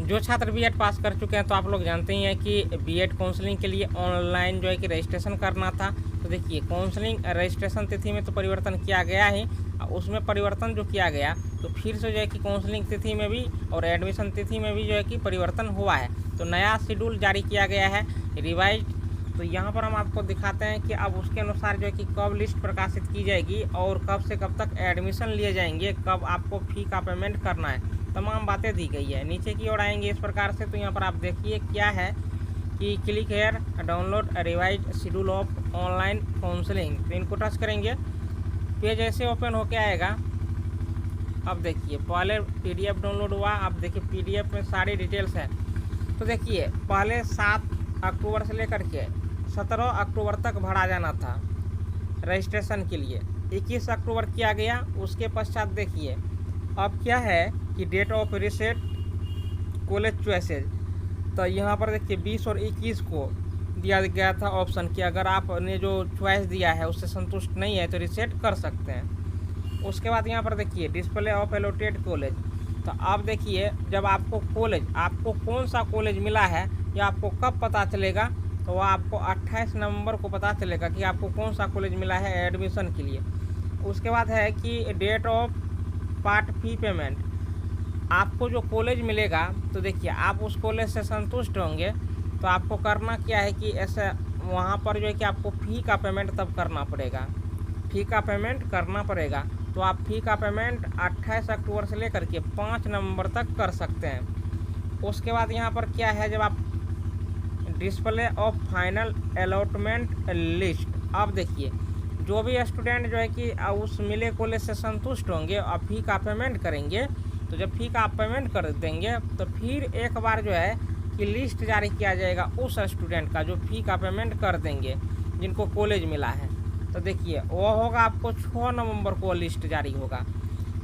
जो छात्र बीएड पास कर चुके हैं तो आप लोग जानते ही हैं कि बीएड काउंसलिंग के लिए ऑनलाइन जो है कि रजिस्ट्रेशन करना था। तो देखिए काउंसलिंग रजिस्ट्रेशन तिथि में तो परिवर्तन किया गया ही, उसमें परिवर्तन जो किया गया तो फिर से जो है कि काउंसलिंग तिथि में भी और एडमिशन तिथि में भी जो है कि परिवर्तन हुआ है। तो नया शेड्यूल जारी किया गया है, रिवाइज। तो यहाँ पर हम आपको दिखाते हैं कि अब उसके अनुसार जो है कि कब लिस्ट प्रकाशित की जाएगी और कब से कब तक एडमिशन लिए जाएंगे, कब आपको फ़ी का पेमेंट करना है, तमाम बातें दी गई है। नीचे की ओर आएंगे इस प्रकार से, तो यहाँ पर आप देखिए क्या है कि click here download revise schedule of online counselling. तो इनको टच करेंगे, पेज ऐसे ओपन होके आएगा। अब देखिए पहले पीडीएफ डाउनलोड हुआ, अब देखिए पीडीएफ में सारी डिटेल्स है। तो देखिए पहले 7 अक्टूबर से लेकर के 17 अक्टूबर तक भरा जाना था रजिस्ट्रेशन के लिए, 21 अक्टूबर किया गया। उसके पश्चात देखिए अब क्या है कि date of reset college choices. तो यहाँ पर देखिए 20 और 21 को दिया गया था ऑप्शन कि अगर आपने जो चॉइस दिया है उससे संतुष्ट नहीं है तो रिसेट कर सकते हैं। उसके बाद यहाँ पर देखिए डिस्प्ले ऑफ एलोटेड कॉलेज। तो अब देखिए जब आपको कॉलेज, आपको कौन सा कॉलेज मिला है या आपको कब पता चलेगा, तो वह आपको 28 नवंबर को पता चलेगा कि आपको कौन सा कॉलेज मिला है एडमिशन के लिए। उसके बाद है कि date of part fee payment. आपको जो कॉलेज मिलेगा तो देखिए आप उस कॉलेज से संतुष्ट होंगे तो आपको करना क्या है कि ऐसे वहाँ पर जो है कि आपको फ़ी का पेमेंट तब करना पड़ेगा, फ़ी का पेमेंट करना पड़ेगा। तो आप फ़ी का पेमेंट 28 अक्टूबर से लेकर के 5 नवंबर तक कर सकते हैं। उसके बाद यहाँ पर क्या है, जब आप display of final allotment list. अब देखिए जो भी स्टूडेंट जो है कि उस मिले कॉलेज से संतुष्ट होंगे और फ़ी का पेमेंट करेंगे, तो जब फ़ी का आप पेमेंट कर देंगे तो फिर एक बार जो है कि लिस्ट जारी किया जाएगा उस स्टूडेंट का जो फ़ी का पेमेंट कर देंगे जिनको कॉलेज मिला है। तो देखिए वो होगा आपको 6 नवंबर को लिस्ट जारी होगा।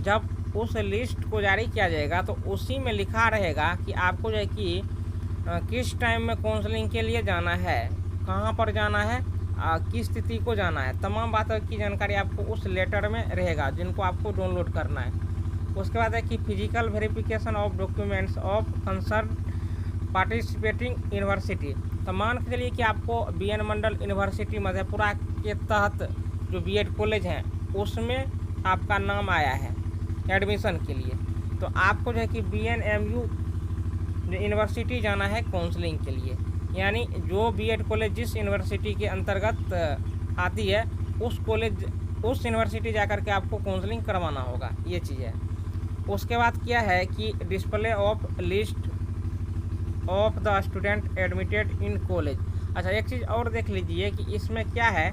जब उस लिस्ट को जारी किया जाएगा तो उसी में लिखा रहेगा कि आपको जो है कि किस टाइम में काउंसलिंग के लिए जाना है, कहाँ पर जाना है, किस तिथि को जाना है, तमाम बातों की जानकारी आपको उस लेटर में रहेगा जिनको आपको डाउनलोड करना है। उसके बाद है कि physical verification of documents of concern participating university. तो मान के चलिए कि आपको बीएन मंडल यूनिवर्सिटी मधेपुरा के तहत जो बीएड कॉलेज हैं उसमें आपका नाम आया है एडमिशन के लिए, तो आपको जो है कि बीएनएमयू यूनिवर्सिटी जाना है काउंसलिंग के लिए। यानी जो बीएड कॉलेज जिस यूनिवर्सिटी के अंतर्गत आती है उस कॉलेज, उस यूनिवर्सिटी जाकर के आपको काउंसलिंग करवाना होगा, ये चीज़ है। उसके बाद क्या है कि display of list of the student admitted in college. अच्छा एक चीज़ और देख लीजिए कि इसमें क्या है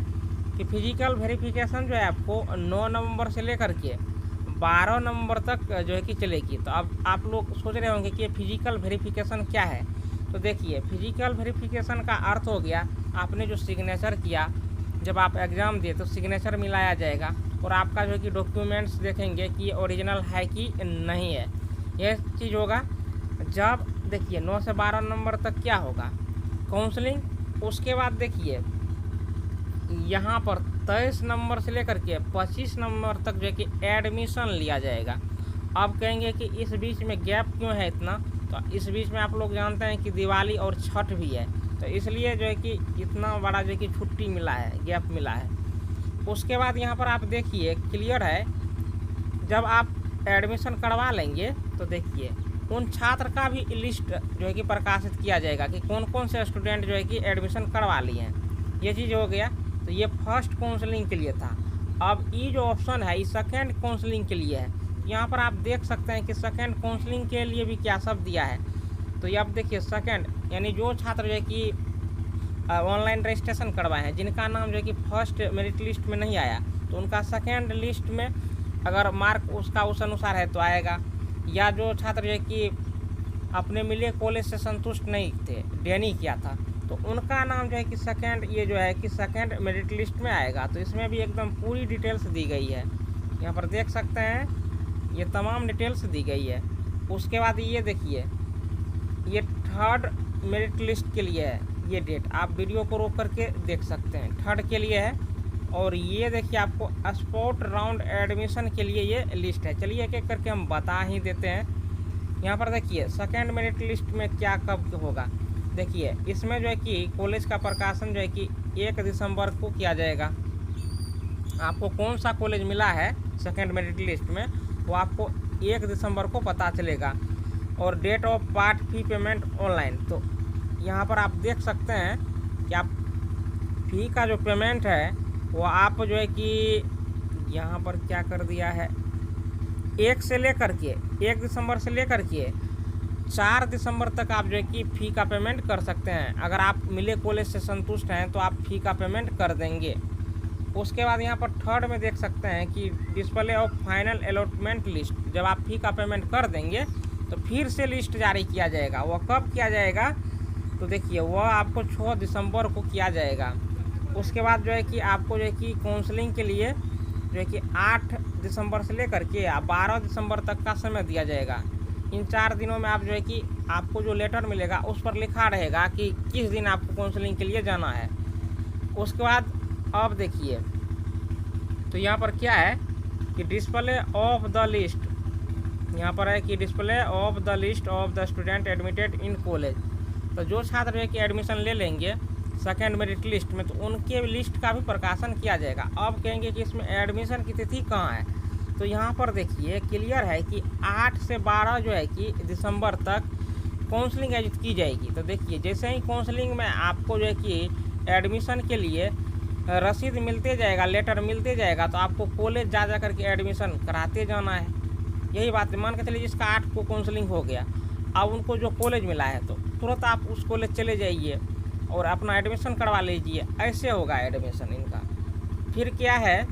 कि फिजिकल वेरिफिकेशन जो है आपको 9 नवंबर से लेकर के 12 नवंबर तक जो है कि चलेगी। तो अब आप लोग सोच रहे होंगे कि फिजिकल वेरिफिकेशन क्या है। तो देखिए फिजिकल वेरिफिकेशन का अर्थ हो गया आपने जो सिग्नेचर किया जब आप एग्ज़ाम दिए तो सिग्नेचर मिलाया जाएगा और आपका जो है कि डॉक्यूमेंट्स देखेंगे कि ओरिजिनल है कि नहीं है, यह चीज़ होगा। जब देखिए 9 से 12 नवंबर तक क्या होगा काउंसलिंग। उसके बाद देखिए यहाँ पर 23 नवंबर से लेकर के 25 नवंबर तक जो है कि एडमिशन लिया जाएगा। अब कहेंगे कि इस बीच में गैप क्यों है इतना, तो इस बीच में आप लोग जानते हैं कि दिवाली और छठ भी है, तो इसलिए जो है कि इतना बड़ा जो है कि छुट्टी मिला है, गैप मिला है। उसके बाद यहाँ पर आप देखिए क्लियर है, जब आप एडमिशन करवा लेंगे तो देखिए उन छात्र का भी लिस्ट जो है कि प्रकाशित किया जाएगा कि कौन कौन से स्टूडेंट जो है कि एडमिशन करवा लिए हैं, ये चीज़ हो गया। तो ये फर्स्ट काउंसलिंग के लिए था। अब ये जो ऑप्शन है ये सेकेंड काउंसलिंग के लिए है। यहाँ पर आप देख सकते हैं कि सेकेंड काउंसलिंग के लिए भी क्या सब दिया है। तो ये आप देखिए सेकेंड, यानी जो छात्र जो है कि ऑनलाइन रजिस्ट्रेशन करवाए हैं जिनका नाम जो है कि फर्स्ट मेरिट लिस्ट में नहीं आया तो उनका सेकेंड लिस्ट में अगर मार्क उसका उस अनुसार है तो आएगा। या जो छात्र जो है कि अपने मिले कॉलेज से संतुष्ट नहीं थे, डेनी किया था, तो उनका नाम जो है कि सेकेंड, ये जो है कि सेकेंड मेरिट लिस्ट में आएगा। तो इसमें भी एकदम पूरी डिटेल्स दी गई है, यहाँ पर देख सकते हैं ये तमाम डिटेल्स दी गई है। उसके बाद ये देखिए ये थर्ड मेरिट लिस्ट के लिए है, ये डेट आप वीडियो को रोक करके देख सकते हैं, थर्ड के लिए है। और ये देखिए आपको स्पॉट राउंड एडमिशन के लिए ये लिस्ट है। चलिए एक एक करके हम बता ही देते हैं। यहाँ पर देखिए सेकेंड मेरिट लिस्ट में क्या कब होगा। देखिए इसमें जो है कि कॉलेज का प्रकाशन जो है कि 1 दिसंबर को किया जाएगा। आपको कौन सा कॉलेज मिला है सेकेंड मेरिट लिस्ट में वो आपको 1 दिसंबर को पता चलेगा। और date of part fee payment online, तो यहाँ पर आप देख सकते हैं कि आप फी का जो पेमेंट है वो आप जो है कि यहाँ पर क्या कर दिया है 1 से लेकर के 1 दिसंबर से लेकर के 4 दिसंबर तक आप जो है कि फ़ी का पेमेंट कर सकते हैं। अगर आप मिले कॉलेज से संतुष्ट हैं तो आप फ़ी का पेमेंट कर देंगे। उसके बाद यहाँ पर थर्ड में देख सकते हैं कि display of final allotment list, जब आप फ़ी का पेमेंट कर देंगे तो फिर से लिस्ट जारी किया जाएगा। वह कब किया जाएगा तो देखिए वह आपको 6 दिसंबर को किया जाएगा। उसके बाद जो है कि आपको जो है कि काउंसलिंग के लिए जो है कि 8 दिसंबर से लेकर के 12 दिसंबर तक का समय दिया जाएगा। इन 4 दिनों में आप जो है कि आपको जो लेटर मिलेगा उस पर लिखा रहेगा कि किस दिन आपको काउंसलिंग के लिए जाना है। उसके बाद अब देखिए तो यहाँ पर क्या है कि डिस्प्ले ऑफ द लिस्ट, यहाँ पर है कि display of the list of the student admitted in college. तो जो छात्र है कि एडमिशन ले लेंगे सेकेंड मेरिट लिस्ट में तो उनके लिस्ट का भी प्रकाशन किया जाएगा। अब कहेंगे कि इसमें एडमिशन की तिथि कहाँ है, तो यहाँ पर देखिए क्लियर है कि 8 से 12 जो है कि दिसंबर तक काउंसलिंग आयोजित की जाएगी। तो देखिए जैसे ही काउंसलिंग में आपको जो है कि एडमिशन के लिए रसीद मिलते जाएगा, लेटर मिलते जाएगा, तो आपको कॉलेज जा करके एडमिशन कराते जाना है। यही बात है। मान के चलिए जिसका 8 को काउंसलिंग हो गया, अब उनको जो कॉलेज मिला है तो तुरंत आप उस कॉलेज चले जाइए और अपना एडमिशन करवा लीजिए। ऐसे होगा एडमिशन इनका। फिर क्या है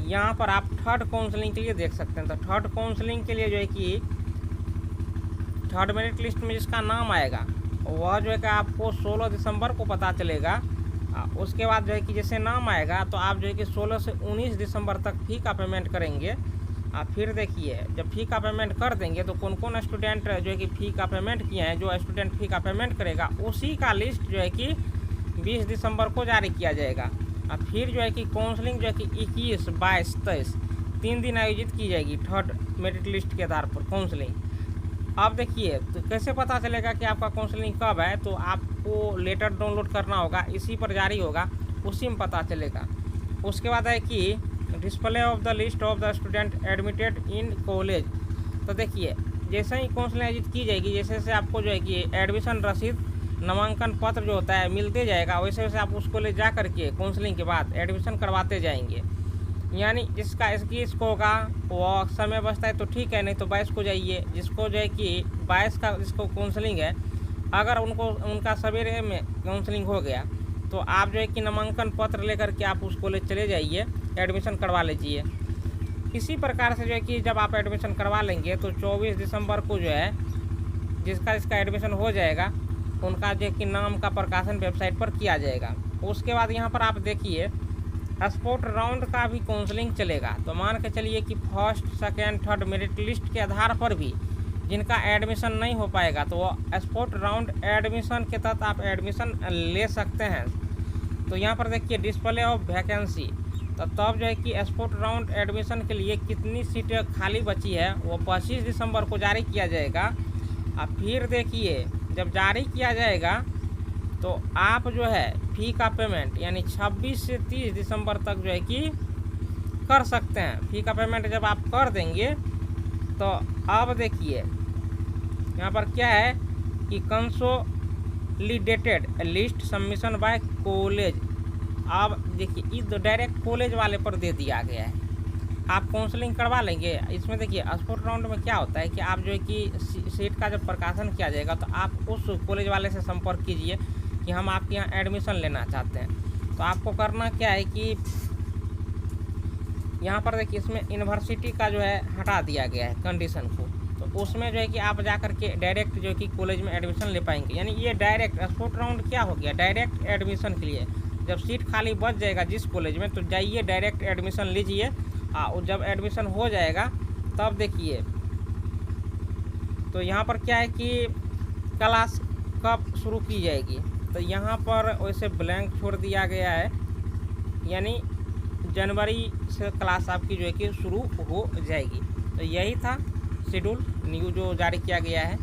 यहाँ पर आप थर्ड काउंसलिंग के लिए देख सकते हैं। तो थर्ड काउंसलिंग के लिए जो है कि थर्ड मेरिट लिस्ट में जिसका नाम आएगा वह जो है कि आपको 16 दिसंबर को पता चलेगा। उसके बाद जो है कि जैसे नाम आएगा तो आप जो है कि 16 से 19 दिसंबर तक फ़ी का पेमेंट करेंगे। फिर देखिए जब फ़ी का पेमेंट कर देंगे तो कौन कौन स्टूडेंट जो है कि फ़ी का पेमेंट किए हैं, जो स्टूडेंट फ़ी का पेमेंट करेगा उसी का लिस्ट जो है कि 20 दिसंबर को जारी किया जाएगा। फिर जो है कि काउंसलिंग जो है कि 21, 22, 23 3 दिन आयोजित की जाएगी थर्ड मेरिट लिस्ट के आधार पर काउंसलिंग। अब देखिए तो कैसे पता चलेगा कि आपका काउंसलिंग कब है, तो आपको लेटर डाउनलोड करना होगा, इसी पर जारी होगा, उसी में पता चलेगा। उसके बाद है कि display of the list of the student admitted in college. तो देखिए जैसे ही काउंसलिंग आयोजित की जाएगी जैसे जैसे आपको जो है कि एडमिशन रसीद नामांकन पत्र जो होता है मिलते जाएगा, वैसे वैसे आप उस कॉलेज जा करके काउंसलिंग के बाद एडमिशन करवाते जाएंगे। यानी जिसका 21 को होगा वो समय बचता है तो ठीक है, नहीं तो 22 को जाइए। जिसको जो है कि 22 का जिसको काउंसलिंग है, अगर उनका सवेरे में काउंसलिंग हो गया तो आप जो है कि नामांकन पत्र लेकर के आप उस कॉलेज चले जाइए, एडमिशन करवा लीजिए। इसी प्रकार से जो है कि जब आप एडमिशन करवा लेंगे तो 24 दिसंबर को जो है जिसका एडमिशन हो जाएगा उनका जो है कि नाम का प्रकाशन वेबसाइट पर किया जाएगा। उसके बाद यहाँ पर आप देखिए स्पोर्ट राउंड का भी काउंसलिंग चलेगा। तो मान के चलिए कि first, second, third merit list के आधार पर भी जिनका एडमिशन नहीं हो पाएगा तो वो स्पोर्ट राउंड एडमिशन के तहत आप एडमिशन ले सकते हैं। तो यहाँ पर देखिए डिस्प्ले ऑफ वैकेंसी, तो तब जो है कि स्पोर्ट राउंड एडमिशन के लिए कितनी सीटें खाली बची है वो 25 दिसंबर को जारी किया जाएगा। फिर देखिए जब जारी किया जाएगा तो आप जो है फ़ी का पेमेंट यानी 26 से 30 दिसंबर तक जो है कि कर सकते हैं। फ़ी का पेमेंट जब आप कर देंगे तो अब देखिए यहाँ पर क्या है कि consolidated list submission by college. अब देखिए ये तो डायरेक्ट कॉलेज वाले पर दे दिया गया है। आप काउंसलिंग करवा लेंगे। इसमें देखिए स्पोर्ट राउंड में क्या होता है कि आप जो है कि सीट का जब प्रकाशन किया जाएगा तो आप उस कॉलेज वाले से संपर्क कीजिए कि हम आपके यहाँ एडमिशन लेना चाहते हैं। तो आपको करना क्या है कि यहाँ पर देखिए इसमें यूनिवर्सिटी का जो है हटा दिया गया है कंडीशन को, तो उसमें जो है कि आप जा कर के डायरेक्ट जो है कि कॉलेज में एडमिशन ले पाएंगे। यानी ये डायरेक्ट स्पोर्ट राउंड क्या हो गया, डायरेक्ट एडमिशन के लिए। जब सीट खाली बच जाएगा जिस कॉलेज में तो जाइए डायरेक्ट एडमिशन लीजिए। जब एडमिशन हो जाएगा तब देखिए तो यहाँ पर क्या है कि क्लास कब शुरू की जाएगी, तो यहाँ पर वैसे ब्लैंक छोड़ दिया गया है। यानी जनवरी से क्लास आपकी जो है कि शुरू हो जाएगी। तो यही था शेड्यूल। न्यू जो जारी किया गया है